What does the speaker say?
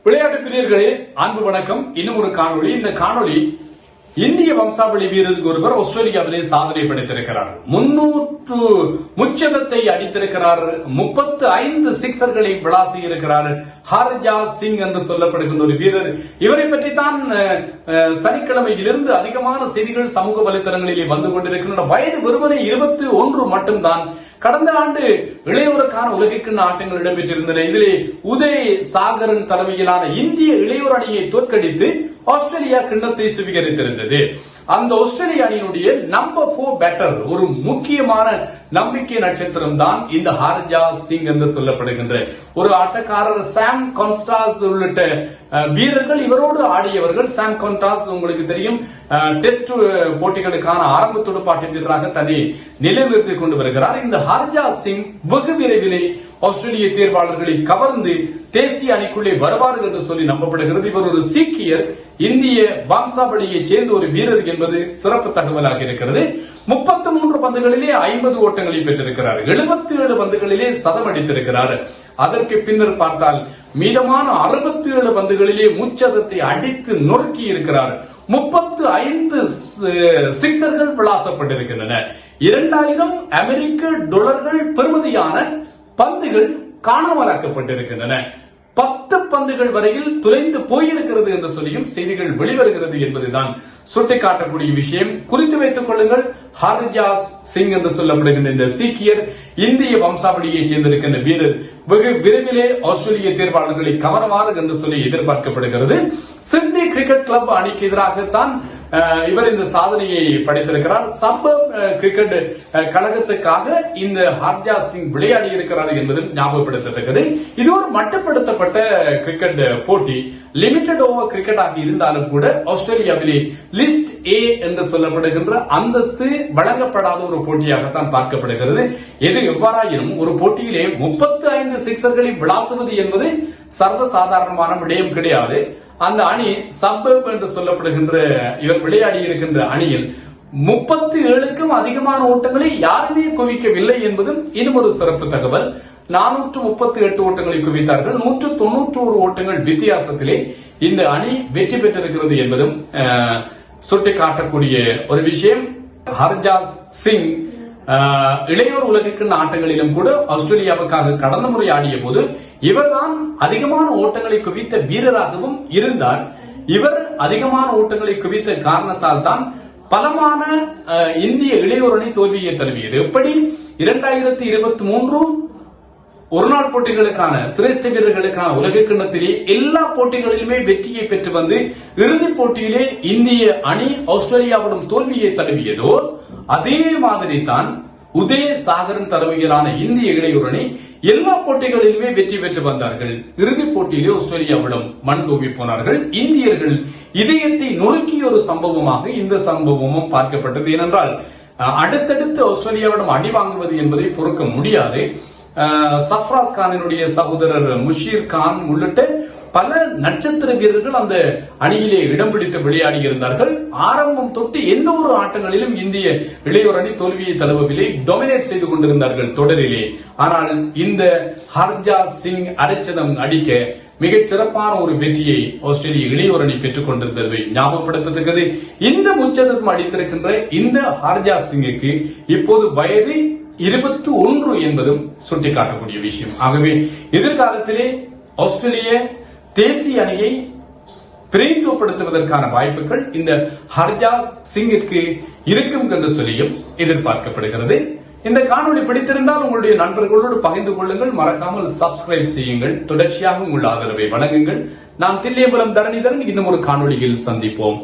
விளையாட்டு பிரியர்களே, அன்பு வணக்கம். இன்னும் ஒரு காணொளி. இந்த காணொளி இந்திய வம்சாவளி வீரர் ஒருவர் ஆஸ்திரேலியாவிலே சாதனை படைத்திருக்கிறார். 300 முச்சதத்தை அடித்திருக்கிறார். 35 சிக்ஸர்களை விளாசி இருக்கிறார். ஹர்ஜாஸ் சிங் என்று சொல்லப்படுகின்ற ஒரு வீரர். இவரை பற்றி தான் சனிக்கிழமையிலிருந்து அதிகமான செய்திகள் சமூக வலைதளங்களிலே வந்து கொண்டிருக்கின்றன. வயது வெறுமனே 21 மட்டும்தான். கடந்த ஆண்டு இளையோருக்கான உலகிற்கான ஆட்டங்கள் இடம்பெற்றிருந்தன. இதிலே உதய் சாகரன் தலைமையிலான இந்திய இளையோர் அணியை தோற்கடித்து ஆஸ்திரேலியா கிண்ணத்தை சுவீகரித்திருந்தது. அந்த ஆஸ்திரேலிய அணியினுடைய நம்பர் 4 பேட்டர், ஒரு முக்கியமான நம்பிக்கை நட்சத்திரம் தான் இந்த ஹர்ஜாஸ் சிங் என்று சொல்லப்படுகின்ற ஒரு ஆட்டக்காரர். சாம் கான்ஸ்டாஸ் உள்ளிட்ட வீரர்கள் இவரோடு ஆடியவர்கள். சாம் கான்ஸ்டாஸ் உங்களுக்கு தெரியும், டெஸ்ட் போட்டிகளுக்கான ஆரம்ப துடுப்பாட்ட வீரராக தன்னை நிலைநிறுத்திக் கொண்டு வருகிறார். இந்த ஹர்ஜாஸ் சிங் வெகு விரைவிலே ஆஸ்திரேலிய தேர்வாளர்களை கவர்ந்து தேசிய அணிக்குள்ளே வருவார்கள் என்று சொல்லி நம்பப்படுகிறது. இவர் ஒரு சீக்கியர், இந்திய வம்சாவளியை சேர்ந்த ஒரு வீரர் என்பது சிறப்பு தகவலாக இருக்கிறது. 33 பந்துகளிலே 50 ஓட்டங்களை பெற்றிருக்கிறார். 77 பந்துகளிலே சதம் அடித்திருக்கிறார். அதற்கு பின்னர் பார்த்தால் மீதமான 67 பந்துகளிலே முச்சதத்தை அடித்து நொறுக்கி இருக்கிறார். 35 சிக்ஸர்கள் விளாசப்பட்டிருக்கின்றன. 2000 அமெரிக்க டாலர்கள் பெறுமதியான பந்துகள் காணாமலாக்கப்பட்டிருக்கின்றன. 10 பந்துகள் வரையில் துளைந்து போயிருக்கிறது என்று சொல்லியும் செய்திகள் வெளிவருகிறது என்பதுதான் சுட்டிக்காட்டக்கூடிய விஷயம். குறித்து வைத்துக் கொள்ளுங்கள். ஹர்ஜாஸ் சிங் என்று சொல்லப்படுகின்ற இந்த சீக்கியர் இந்திய வம்சாவளியை சேர்ந்திருக்கின்ற வீரர் வெகு விரைவிலே ஆஸ்திரேலிய தேர்வாளர்களை கவர்வார் என்று சொல்லி எதிர்பார்க்கப்படுகிறது. சிட்னி கிரிக்கெட் கிளப் அணிக்கு எதிராகத்தான் இவர் இந்த சாதனையை படைத்திருக்கிறார். சம்பவ் கிரிக்கெட் கழகத்துக்காக இந்த ஹர்ஜாஸ் சிங் விளையாடி இருக்கிறார் என்பதும் ஞாபகப்படுத்தத்தக்கது. இது ஒரு மட்டுப்படுத்தப்பட்ட கிரிக்கெட் போட்டி, லிமிடெட் ஓவர் கிரிக்கெட் ஆகி இருந்தாலும் கூட ஆஸ்திரேலியாவிலே லிஸ்ட் ஏ என்று சொல்லப்படுகின்ற அந்தஸ்து வழங்கப்படாத ஒரு போட்டியாகத்தான் பார்க்கப்படுகிறது. எது எவ்வாறாயினும் ஒரு போட்டியிலே 35 சிக்ஸர்களை விளாசுவது என்பது சர்வசாதாரணமான விடயம் கிடையாது. அந்த அணி சம்பவ் என்று சொல்லப்படுகின்ற இவர் விளையாடி இருக்கின்ற அணியில் 37க்கும் அதிகமான ஓட்டங்களை யாருமே குவிக்கவில்லை என்பதும் இன்னும் ஒரு சிறப்பு தகவல். 438 ஓட்டங்களை குவித்தார்கள். 191 ஓட்டங்கள் வித்தியாசத்திலே இந்த அணி வெற்றி பெற்றிருக்கிறது என்பதும் சுட்டிக்காட்டக்கூடிய ஒரு விஷயம். ஹர்ஜாஸ் சிங் இளையோர் உலகிற்கான ஆட்டங்களிலும் கூட ஆஸ்திரேலியாவுக்காக கடந்த முறை ஆடிய போது இவர்தான் அதிகமான ஓட்டங்களை குவித்த வீரராகவும் இருந்தார். இவர் அதிகமான ஓட்டங்களை குவித்த காரணத்தால் தான் பலமான இந்திய இளையோர் அணி தோல்வியை தழுவியது. எப்படி 2023 ஒருநாள் போட்டிகளுக்கான சிரேஷ்ட வீரர்களுக்கான உலக கிண்ணத்திலே எல்லா போட்டிகளிலுமே வெற்றியை பெற்று வந்து இறுதிப் போட்டியிலே இந்திய அணி ஆஸ்திரேலியாவிடம் தோல்வியை தழுவியதோ அதே மாதிரி தான் உதய் சாகரன் தலைமையிலான இந்திய இளையோர் அணி எல்லா போட்டிகளிலுமே வெற்றி பெற்று வந்தார்கள். இறுதிப் போட்டியிலே ஆஸ்திரேலியாவிடம் மண் தூவி போனார்கள். இந்தியர்கள் இதயத்தை நொறுக்கிய ஒரு சம்பவமாக இந்த சம்பவமும் பார்க்கப்பட்டது. ஏனென்றால் அடுத்தடுத்து ஆஸ்திரேலியாவிடம் அடி வாங்குவது என்பதை பொறுக்க முடியாது. சஃப்ராஸ் கானினுடைய சகோதரர் முஷீர் கான் உள்ளிட்ட பல நட்சத்திர வீரர்கள் அந்த அணியிலே இடம் பிடித்து விளையாடி இருந்தார்கள். ஆரம்பம் தொட்டு எந்த ஒரு ஆட்டங்களிலும் இந்திய இளையோர் அணி தோல்வியை தழுவவில்லை, டொமினேட் செய்து கொண்டிருந்தார்கள் தொடரிலே. ஆனால் இந்த ஹர்ஜாஸ் சிங் அரைச்சதம் அடிக்க மிகச் சிறப்பான ஒரு வெற்றியை ஆஸ்திரேலிய இளையோர் அணி பெற்றுக் கொண்டிருந்ததை ஞாபகப்படுத்தத்தக்கது. இந்த முச்சதம் அடித்திருக்கின்ற இந்த ஹர்ஜாஸ் சிங்குக்கு இப்போது வயது 21 என்பதும் சுட்டிக்காட்டக்கூடிய விஷயம். ஆகவே எதிர்காலத்திலே ஆஸ்திரேலிய தேசிய அணியை பிரதிநிதித்துவப்படுத்துவதற்கான வாய்ப்புகள் இந்த ஹர்ஜாஸ் சிங்கிற்கு இருக்கும் என்று சொல்லியும் எதிர்பார்க்கப்படுகிறது. இந்த காணொளி பிடித்திருந்தால் உங்களுடைய நண்பர்களோடு பகிர்ந்து கொள்ளுங்கள். மறக்காமல் சப்ஸ்கிரைப் செய்யுங்கள். தொடர்ச்சியாக உங்கள் ஆதரவை வழங்குங்கள். நாம் தில்லியம்பலம் தரணிதரன் இன்னும் ஒரு காணொளியில் சந்திப்போம்.